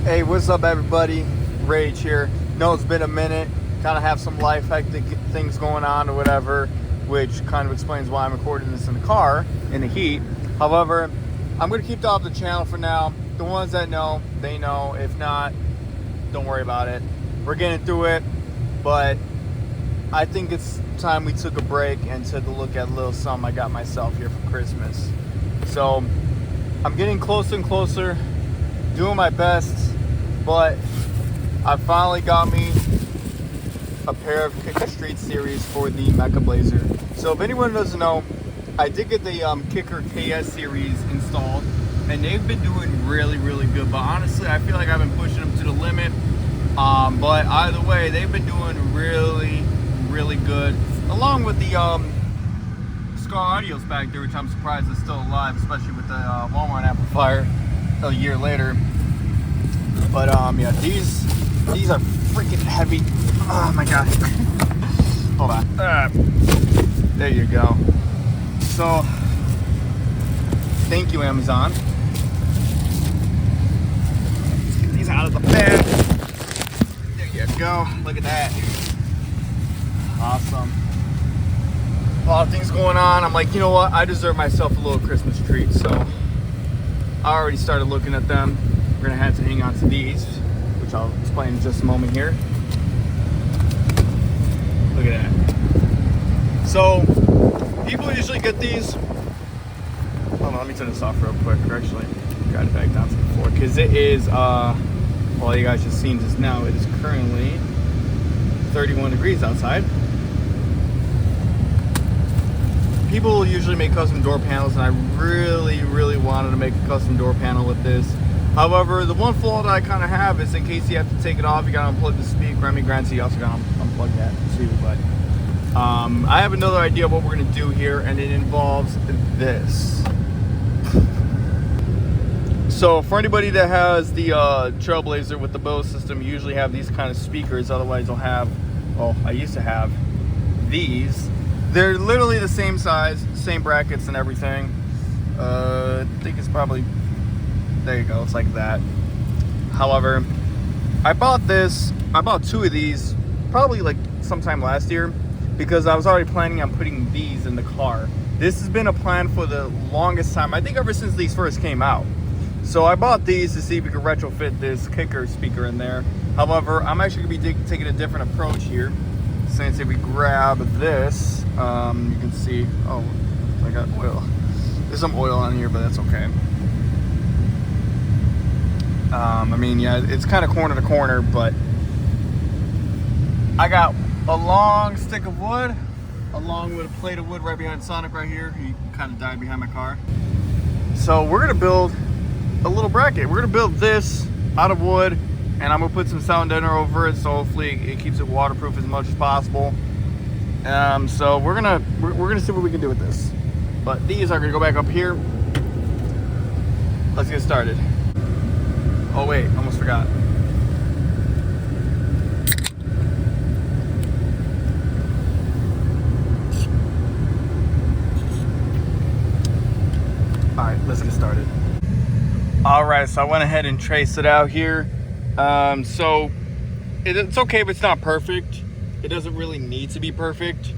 Hey, what's up, everybody? Rage here. No, it's been a minute. Kind of have some life hectic things going on or whatever, which kind of explains why I'm recording this in the car in the heat. However, I'm going to keep it off the channel for now. The ones that know, they know. If not, don't worry about it. We're getting through it, but I think it's time we took a break and took a look at a little something I got myself here for Christmas. So I'm getting closer and closer, doing my best, but I finally got me a pair of Kicker Street series for the MechaBlazer. So if anyone doesn't know, I did get the Kicker KS series installed, and they've been doing really, really good. But honestly, I feel like I've been pushing them to the limit. But either way, they've been doing really, really good. Along with the Scar Audios back there, which I'm surprised is still alive, especially with the Walmart amplifier a year later. But yeah, these are freaking heavy. Oh my god. Hold on. There you go. So, thank you, Amazon. Let's get these out of the bag. There you go. Look at that. Awesome. A lot of things going on. I'm like, you know what? I deserve myself a little Christmas treat. So, I already started looking at them. We're gonna have to hang on to these, which I'll explain in just a moment here. Look at that. So, people usually get these. Hold on, let me turn this off real quick. Actually, got it back down to the floor because it is. Well, you guys just seen just now. It is currently 31 degrees outside. People usually make custom door panels, and I really, really wanted to make a custom door panel with this. However, the one flaw that I kind of have is in case you have to take it off, you got to unplug the speaker. I mean, granted, you also got to unplug that too, but I have another idea of what we're going to do here, and it involves this. So for anybody that has the Trailblazer with the Bose system, you usually have these kind of speakers. Otherwise, you'll have, well, I used to have these. They're literally the same size, same brackets and everything. I think it's probably, there you go, it's like that. However, I bought two of these probably like sometime last year because I was already planning on putting these in the car. This has been a plan for the longest time, I think ever since these first came out. So I bought these to see if we could retrofit this Kicker speaker in there. However, I'm actually going to be taking a different approach here. Since if we grab this, you can see, oh, I got oil. There's some oil on here, but that's okay. I mean, yeah, it's kind of corner to corner, but I got a long stick of wood along with a plate of wood right behind Sonic right here. He kind of died behind my car. So we're gonna build a little bracket. We're gonna build this out of wood, and I'm gonna put some sound deadener over it, so hopefully it keeps it waterproof as much as possible. So we're gonna see what we can do with this. But these are gonna go back up here. Let's get started. Oh wait, almost forgot. All right, let's get started. All right, so I went ahead and traced it out here. So it's okay if it's not perfect. It doesn't really need to be perfect.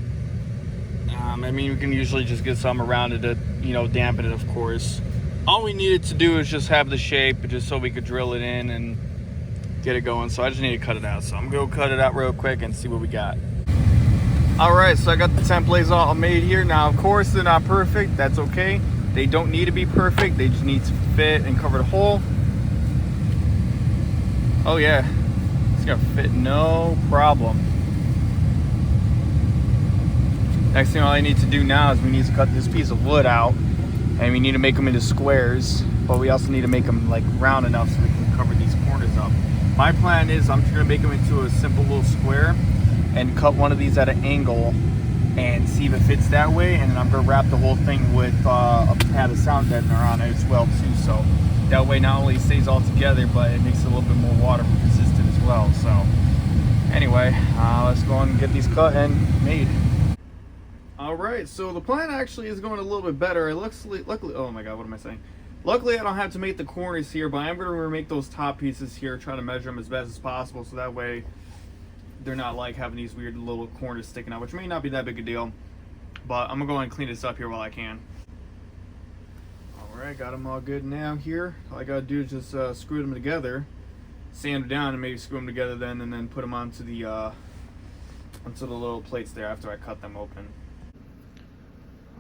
I mean, we can usually just get some around it to, you know, dampen it, of course. All we needed to do is just have the shape, just so we could drill it in and get it going. So I just need to cut it out. So I'm gonna go cut it out real quick and see what we got. All right, so I got the templates all made here. Now, of course, they're not perfect. That's okay. They don't need to be perfect. They just need to fit and cover the hole. Oh yeah, it's gonna fit no problem. Next thing all I need to do now is we need to cut this piece of wood out, and we need to make them into squares, but we also need to make them like round enough so we can cover these corners up. My plan is I'm just gonna make them into a simple little square and cut one of these at an angle and see if it fits that way, and then I'm gonna wrap the whole thing with a pad of sound deadener on it as well too, so that way not only it stays all together, but it makes it a little bit more water resistant as well. So anyway, let's go and get these cut and made. All right, so the plan actually is going a little bit better. It looks, luckily, oh my god, what am I saying? Luckily, I don't have to make the corners here, but I am going to remake those top pieces here, try to measure them as best as possible, so that way they're not like having these weird little corners sticking out, which may not be that big a deal. But I'm going to go ahead and clean this up here while I can. Alright, got them all good now here. All I got to do is just screw them together, sand them down, and maybe screw them together then, and then put them onto the little plates there after I cut them open.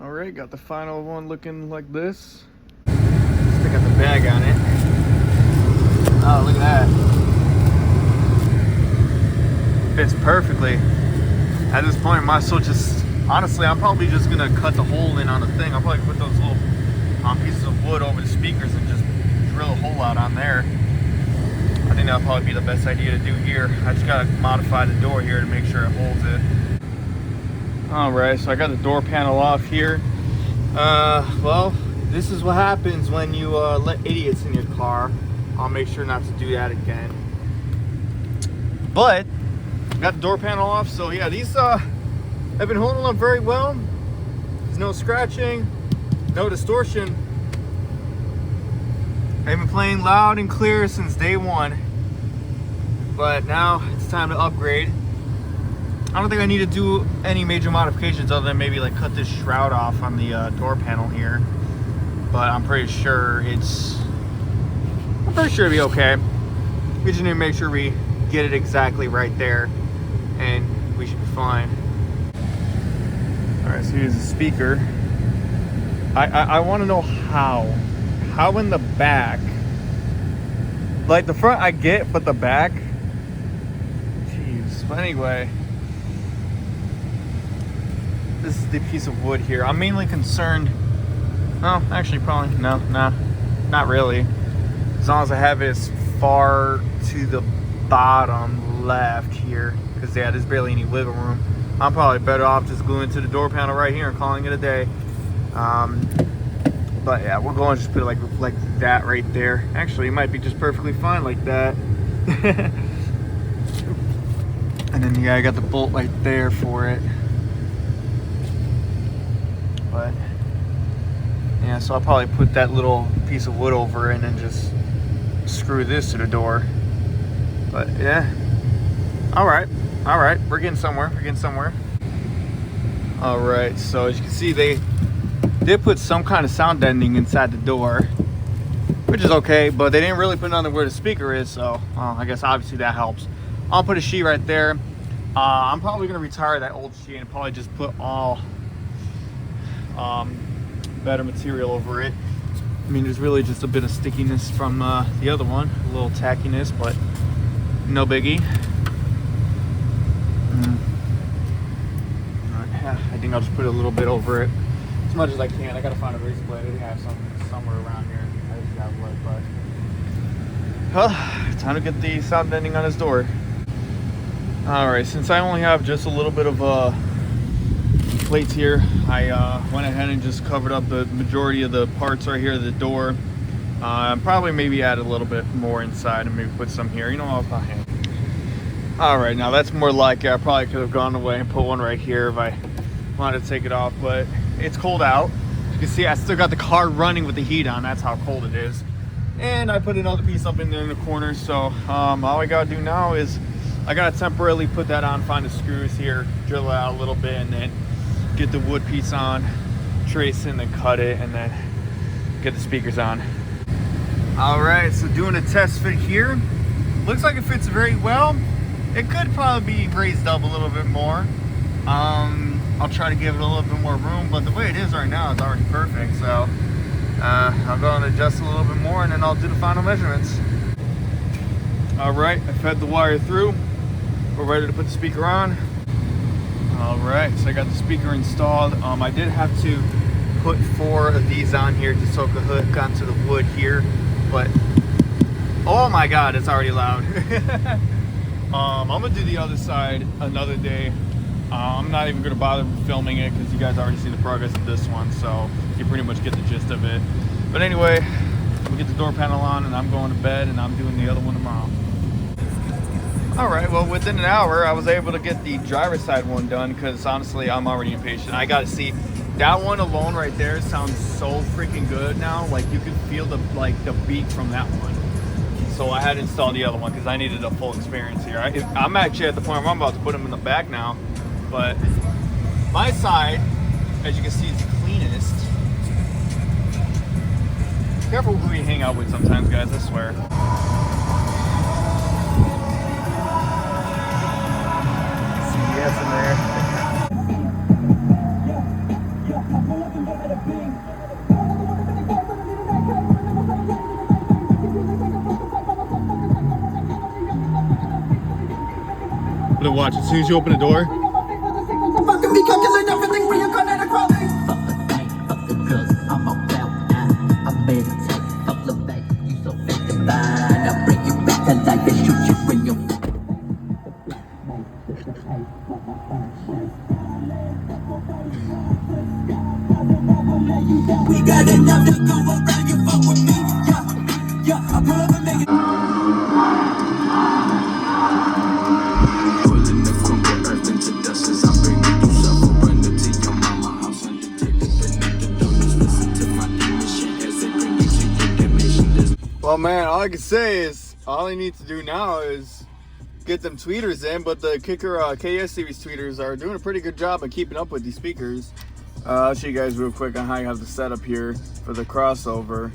Alright, got the final one looking like this. Stick out the bag on it. Oh, look at that. Fits perfectly. At this point, I might as well just, honestly, I'm probably just gonna cut the hole in on the thing. I'll probably put those little pieces of wood over the speakers and just drill a hole out on there. I think that'll probably be the best idea to do here. I just gotta modify the door here to make sure it holds it. Alright, so I got the door panel off here. Well, this is what happens when you let idiots in your car. I'll make sure not to do that again. But got the door panel off, so yeah, these have been holding up very well. There's no scratching, no distortion. I've been playing loud and clear since day one, but now it's time to upgrade. I don't think I need to do any major modifications other than maybe like cut this shroud off on the door panel here, but I'm pretty sure it'll be okay. We just need to make sure we get it exactly right there, and we should be fine. All right, so here's the speaker. I want to know how in the back, like the front I get, but the back, jeez. But anyway, this is the piece of wood here. I'm mainly concerned, oh, actually probably, no, not really. As long as I have it as far to the bottom left here, because yeah, there's barely any wiggle room. I'm probably better off just gluing to the door panel right here and calling it a day. But yeah, we're going to just put it like that right there. Actually, it might be just perfectly fine like that. And then yeah, I got the bolt right there for it. But yeah, so I'll probably put that little piece of wood over and then just screw this to the door. But yeah, all right, we're getting somewhere. All right, so as you can see, they did put some kind of sound deadening inside the door, which is okay, but they didn't really put nothing where the speaker is, so I guess obviously that helps. I'll put a sheet right there. I'm probably gonna retire that old sheet and probably just put all better material over it. I mean, there's really just a bit of stickiness from the other one, a little tackiness, but no biggie. I think I'll just put a little bit over it, as much as I can. I gotta find a razor blade. I think I have some somewhere around here. I just got wood, but well, time to get the sound deadening on his door. All right, since I only have just a little bit of plates here, I went ahead and just covered up the majority of the parts right here of the door. Probably maybe add a little bit more inside and maybe put some here. You know, I'll hand. All right, now that's more like it. I probably could have gone away and put one right here if I wanted to take it off, but it's cold out. You can see I still got the car running with the heat on. That's how cold it is. And I put another piece up in there in the corner. So all I gotta do now is I gotta temporarily put that on, find the screws here, drill it out a little bit, and then get the wood piece on, trace it, and then cut it, and then get the speakers on. All right, so doing a test fit here. Looks like it fits very well. It could probably be raised up a little bit more. I'll try to give it a little bit more room, but the way it is right now is already perfect. So I'll go and adjust a little bit more, and then I'll do the final measurements. All right, I fed the wire through. We're ready to put the speaker on. All right, so I got the speaker installed. I did have to put 4 of these on here just so it could hook onto the wood here, but oh my God, it's already loud. I'm gonna do the other side another day. I'm not even gonna bother filming it because you guys already see the progress of this one, so you pretty much get the gist of it. But anyway, we get the door panel on and I'm going to bed, and I'm doing the other one tomorrow. All right, well, within an hour, I was able to get the driver's side one done because honestly, I'm already impatient. I gotta see That one alone right there sounds so freaking good now. Like you could feel the beat from that one. So I had to install the other one because I needed a full experience here. I'm actually at the point where I'm about to put them in the back now. But my side, as you can see, is cleanest. Careful who you hang out with sometimes, guys, I swear. CS in there. But watch, as soon as you open the door. We got enough to go around, you fuck with me. Yeah, I pull up and make it. Pulling the crumble earth into dust as I bring it through shuffle. Run it to your mama house and detect it beneath the donuts. Listen to my emission as they bring it to your dimension. Well, man, all I can say is all I need to do now is get them tweeters in, but the Kicker KS series tweeters are doing a pretty good job of keeping up with these speakers. I'll show you guys real quick on how you have the setup here for the crossover.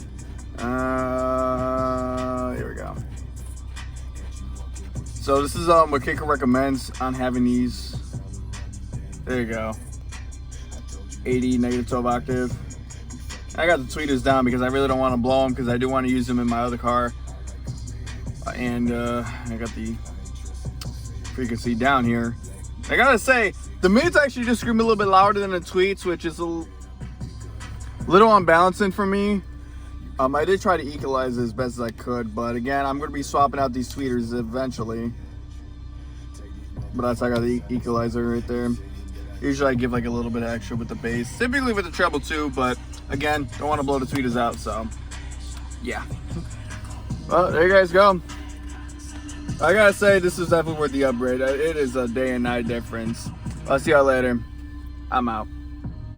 Here we go. So this is what Kicker recommends on having these. There you go. 80 -12 octave. I got the tweeters down because I really don't want to blow them because I do want to use them in my other car. And I got the frequency down here. I gotta say, the mids actually just scream a little bit louder than the tweets, which is a little unbalancing for me. I did try to equalize it as best as I could, but again, I'm gonna be swapping out these tweeters eventually. But that's how I got the equalizer right there. Usually I give like a little bit extra with the bass, typically with the treble too, but again, don't want to blow the tweeters out, so yeah. Well, there you guys go. I gotta say, this is definitely worth the upgrade. It is a day and night difference. I'll see y'all later. I'm out.